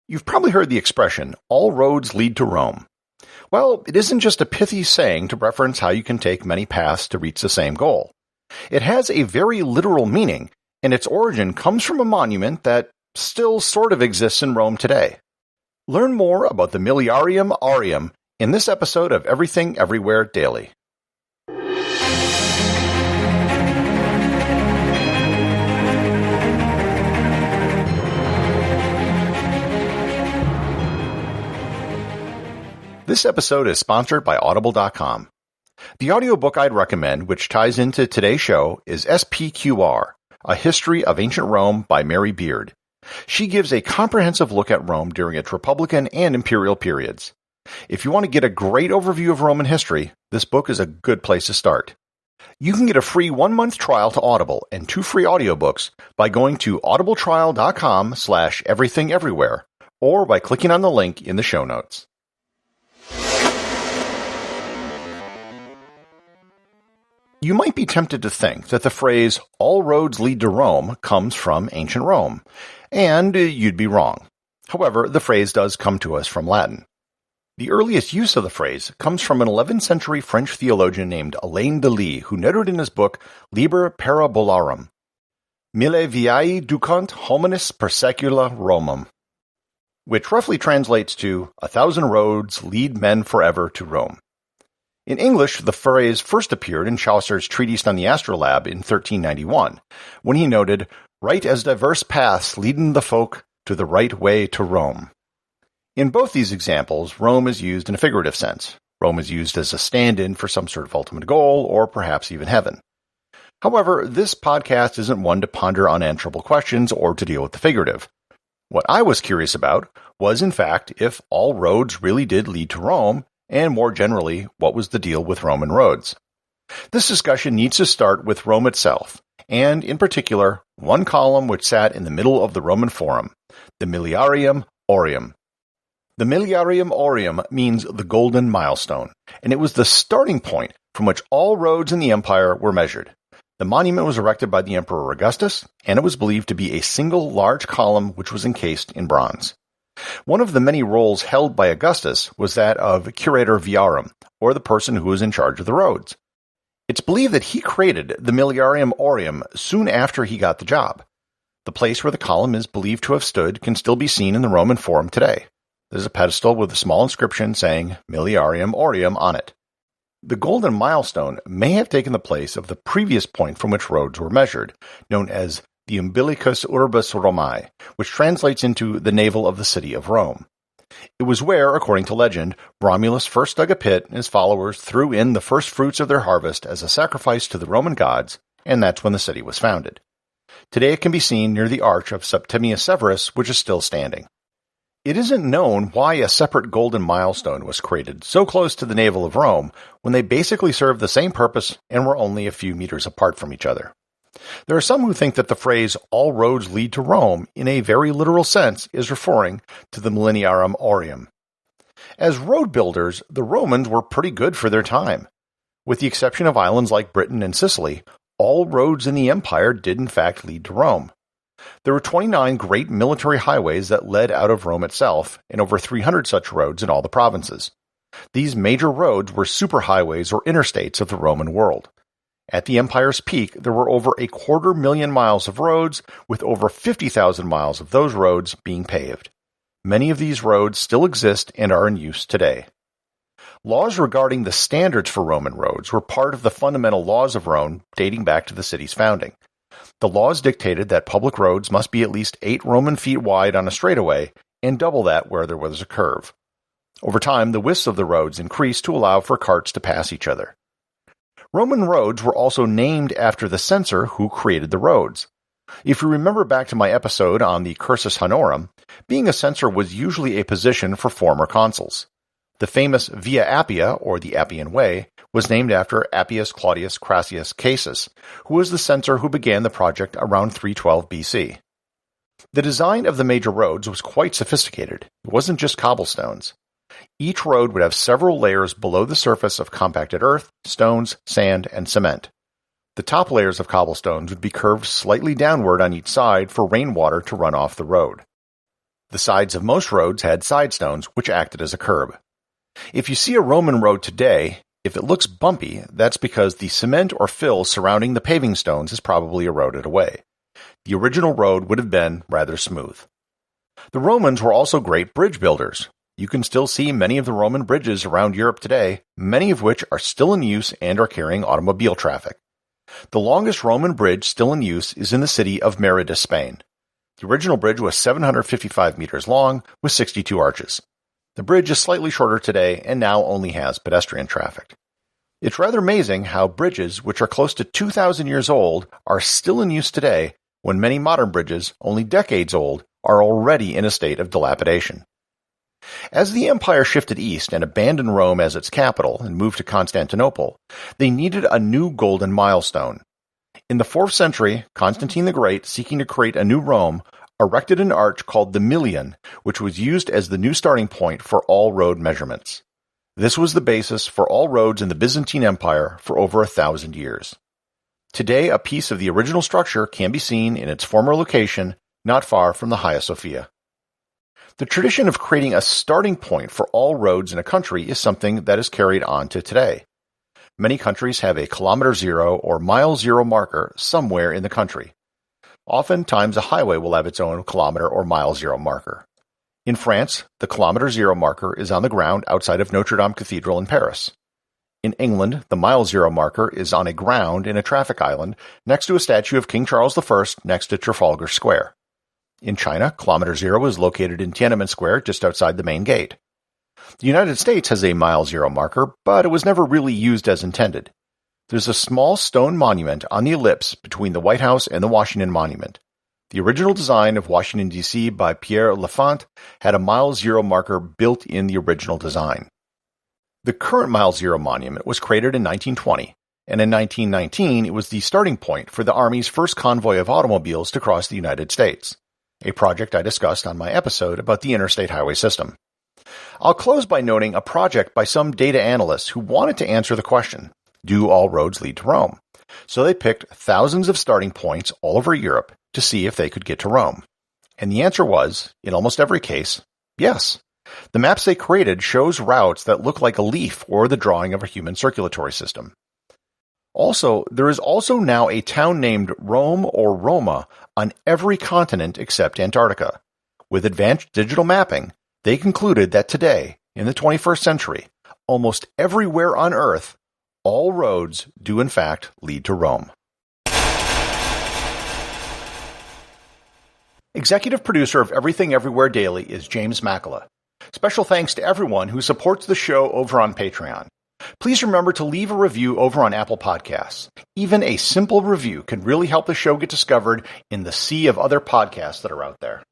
You've probably heard the expression, all roads lead to Rome. Well, it isn't just a pithy saying to reference how you can take many paths to reach the same goal. It has a very literal meaning, and its origin comes from a monument that still sort of exists in Rome today. Learn more about the Milliarium Aureum in this episode of Everything Everywhere Daily. This episode is sponsored by Audible.com. The audiobook I'd recommend, which ties into today's show, is SPQR, A History of Ancient Rome by Mary Beard. She gives a comprehensive look at Rome during its Republican and Imperial periods. If you want to get a great overview of Roman history, this book is a good place to start. You can get a free 1-month trial to Audible and 2 free audiobooks by going to audibletrial.com/everythingeverywhere or by clicking on the link in the show notes. You might be tempted to think that the phrase, all roads lead to Rome, comes from ancient Rome, and you'd be wrong. However, the phrase does come to us from Latin. The earliest use of the phrase comes from an 11th century French theologian named Alain de Lis, who noted in his book Liber Parabolarum, Mille viae ducant hominis per secula Romum, which roughly translates to, 1,000 roads lead men forever to Rome. In English, the phrase first appeared in Chaucer's Treatise on the Astrolabe in 1391, when he noted, right as diverse paths leadin' the folk to the right way to Rome. In both these examples, Rome is used in a figurative sense. Rome is used as a stand-in for some sort of ultimate goal, or perhaps even heaven. However, this podcast isn't one to ponder unanswerable questions or to deal with the figurative. What I was curious about was, in fact, if all roads really did lead to Rome, and more generally, what was the deal with Roman roads? This discussion needs to start with Rome itself, and in particular, one column which sat in the middle of the Roman Forum, the Milliarium Aureum. The Milliarium Aureum means the golden milestone, and it was the starting point from which all roads in the empire were measured. The monument was erected by the Emperor Augustus, and it was believed to be a single large column which was encased in bronze. One of the many roles held by Augustus was that of curator viarum, or the person who was in charge of the roads. It's believed that he created the Milliarium Aureum soon after he got the job. The place where the column is believed to have stood can still be seen in the Roman Forum today. There's a pedestal with a small inscription saying Milliarium Aureum on it. The golden milestone may have taken the place of the previous point from which roads were measured, known as the Umbilicus Urbis Romae, which translates into the navel of the city of Rome. It was where, according to legend, Romulus first dug a pit and his followers threw in the first fruits of their harvest as a sacrifice to the Roman gods, and that's when the city was founded. Today it can be seen near the Arch of Septimius Severus, which is still standing. It isn't known why a separate golden milestone was created so close to the navel of Rome when they basically served the same purpose and were only a few meters apart from each other. There are some who think that the phrase, all roads lead to Rome, in a very literal sense, is referring to the Milliarium Aureum. As road builders, the Romans were pretty good for their time. With the exception of islands like Britain and Sicily, all roads in the empire did in fact lead to Rome. There were 29 great military highways that led out of Rome itself, and over 300 such roads in all the provinces. These major roads were superhighways or interstates of the Roman world. At the empire's peak, there were over 250,000 miles of roads, with over 50,000 miles of those roads being paved. Many of these roads still exist and are in use today. Laws regarding the standards for Roman roads were part of the fundamental laws of Rome dating back to the city's founding. The laws dictated that public roads must be at least 8 Roman feet wide on a straightaway and double that where there was a curve. Over time, the widths of the roads increased to allow for carts to pass each other. Roman roads were also named after the censor who created the roads. If you remember back to my episode on the Cursus Honorum, being a censor was usually a position for former consuls. The famous Via Appia, or the Appian Way, was named after Appius Claudius Crassus Casus, who was the censor who began the project around 312 BC. The design of the major roads was quite sophisticated. It wasn't just cobblestones. Each road would have several layers below the surface of compacted earth, stones, sand, and cement. The top layers of cobblestones would be curved slightly downward on each side for rainwater to run off the road. The sides of most roads had side stones, which acted as a curb. If you see a Roman road today, if it looks bumpy, that's because the cement or fill surrounding the paving stones has probably eroded away. The original road would have been rather smooth. The Romans were also great bridge builders. You can still see many of the Roman bridges around Europe today, many of which are still in use and are carrying automobile traffic. The longest Roman bridge still in use is in the city of Mérida, Spain. The original bridge was 755 meters long with 62 arches. The bridge is slightly shorter today and now only has pedestrian traffic. It's rather amazing how bridges, which are close to 2,000 years old, are still in use today when many modern bridges, only decades old, are already in a state of dilapidation. As the empire shifted east and abandoned Rome as its capital and moved to Constantinople, they needed a new golden milestone. In the 4th century, Constantine the Great, seeking to create a new Rome, erected an arch called the Million, which was used as the new starting point for all road measurements. This was the basis for all roads in the Byzantine Empire for over 1,000 years. Today, a piece of the original structure can be seen in its former location, not far from the Hagia Sophia. The tradition of creating a starting point for all roads in a country is something that is carried on to today. Many countries have a kilometer zero or mile zero marker somewhere in the country. Oftentimes, a highway will have its own kilometer or mile zero marker. In France, the kilometer zero marker is on the ground outside of Notre Dame Cathedral in Paris. In England, the mile zero marker is on a ground in a traffic island next to a statue of King Charles I next to Trafalgar Square. In China, kilometer zero is located in Tiananmen Square just outside the main gate. The United States has a mile zero marker, but it was never really used as intended. There's a small stone monument on the ellipse between the White House and the Washington Monument. The original design of Washington, D.C. by Pierre L'Enfant had a mile zero marker built in the original design. The current mile zero monument was created in 1920, and in 1919 it was the starting point for the Army's first convoy of automobiles to cross the United States, a project I discussed on my episode about the interstate highway system. I'll close by noting a project by some data analysts who wanted to answer the question, do all roads lead to Rome? So they picked thousands of starting points all over Europe to see if they could get to Rome. And the answer was, in almost every case, yes. The maps they created shows routes that look like a leaf or the drawing of a human circulatory system. Also, there is also now a town named Rome or Roma on every continent except Antarctica. With advanced digital mapping, they concluded that today, in the 21st century, almost everywhere on Earth, all roads do in fact lead to Rome. Executive producer of Everything Everywhere Daily is James Makkyla. Special thanks to everyone who supports the show over on Patreon. Please remember to leave a review over on Apple Podcasts. Even a simple review can really help the show get discovered in the sea of other podcasts that are out there.